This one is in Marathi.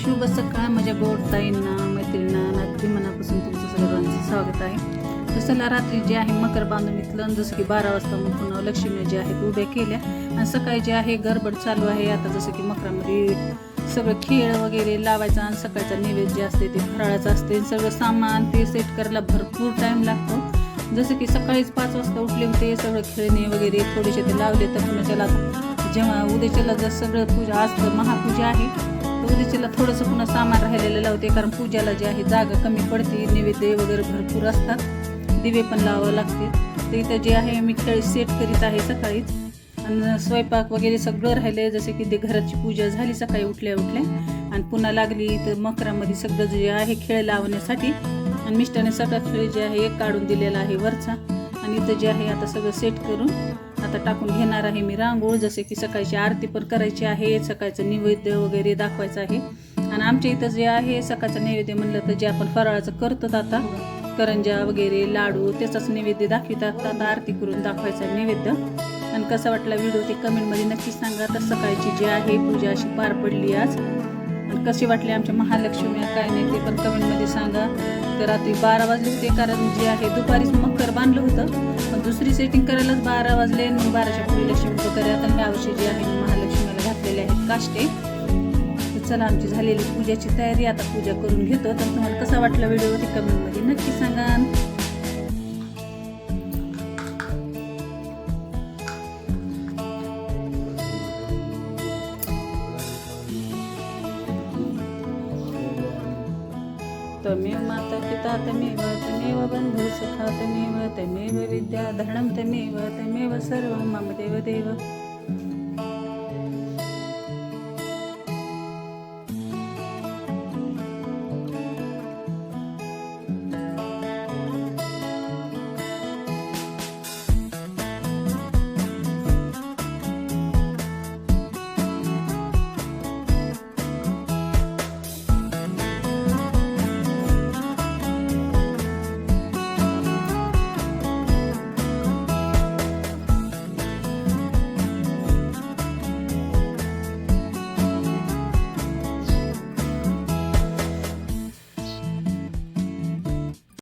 शुभ सकाळ माझ्या गोड ताईंना मैत्रिणींना अगदी मनापासून तुमचं सर्वांचं स्वागत आहे. तर चला रात्री जे आहे मकर बांधून घेतलं, जसं की 12 वाजता मग पुन्हा लक्ष्मी जे आहेत उभ्या केल्या आणि सकाळी जे आहे गडबड चालू आहे. आता जसं की मकरामध्ये सगळं खेळ वगैरे लावायचा आणि सकाळचा नैवेद्य जे असते ते फराळाचं असते. सगळं सामान ते सेट करायला भरपूर टाईम लागतो. जसं की सकाळीच 5 वाजता उठले होते, सगळं खेळणे वगैरे थोडेसे ते लावले. तर पुन्हा त्याला जेव्हा उद्याच्याला जर सगळं पूजा आज तर महापूजा आहे, तर उद्याच्याला थोडंसं पुन्हा सामान राहिलेलं लावते, कारण पूजाला जे आहे जागा कमी पडते, नैवेद्य वगैरे भरपूर असतात, दिवे पण लावावं लागते. तर इथं जे आहे मी खेळ सेट करीत आहे सकाळीच. आणि स्वयंपाक वगैरे सगळं राहिलं, जसे की ते घराची पूजा झाली सकाळी उठल्या आणि पुन्हा लागली तर मकरामध्ये सगळं जे आहे खेळ लावण्यासाठी. आणि मिस्टरने सगळं खेळ जे आहे एक काढून दिलेला आहे वरचा, आणि इथं जे आहे आता सगळं सेट करून आता टाकून घेणार आहे मी रांगोळ. जसे की सकाळची आरती पण करायची आहे, सकाळचं नैवेद्य वगैरे दाखवायचं आहे. आणि आमच्या इथं जे आहे सकाळचं नैवेद्य म्हणलं तर जे आपण फराळाचं करतो आता करंजा वगैरे लाडू त्याचाच नैवेद्य दाखवितात. आता आरती करून दाखवायचा नैवेद्य. आणि कसा वाटला व्हिडिओ ते कमेंटमध्ये नक्की सांगा. तर सकाळची जी आहे पूजा अशी पार पडली आज, आणि कशी वाटली आमच्या महालक्ष्मी काय नाही ते पण कमेंटमध्ये सांगा. तर रात्री 12 वाजले होते, कारण जे आहे दुपारीच मकर बांधलं होतं, पण दुसरी सेटिंग करायलाच 12 वाजले. मग 12च्या पुढे लक्ष्मी वगैरे आता यावर्षी जे आहे महालक्ष्मीला घातलेले आहेत काष्टे. तर चला आमची झालेली पूजाची तयारी, आता पूजा करून घेतो. तर तुम्हाला कसा वाटला व्हिडिओ ते कमेंटमध्ये नक्की सांगा. तमेव माता पिता तमेव बंधु सखा तमेव विद्याधरणं तमेव सर्वं मम देव देव.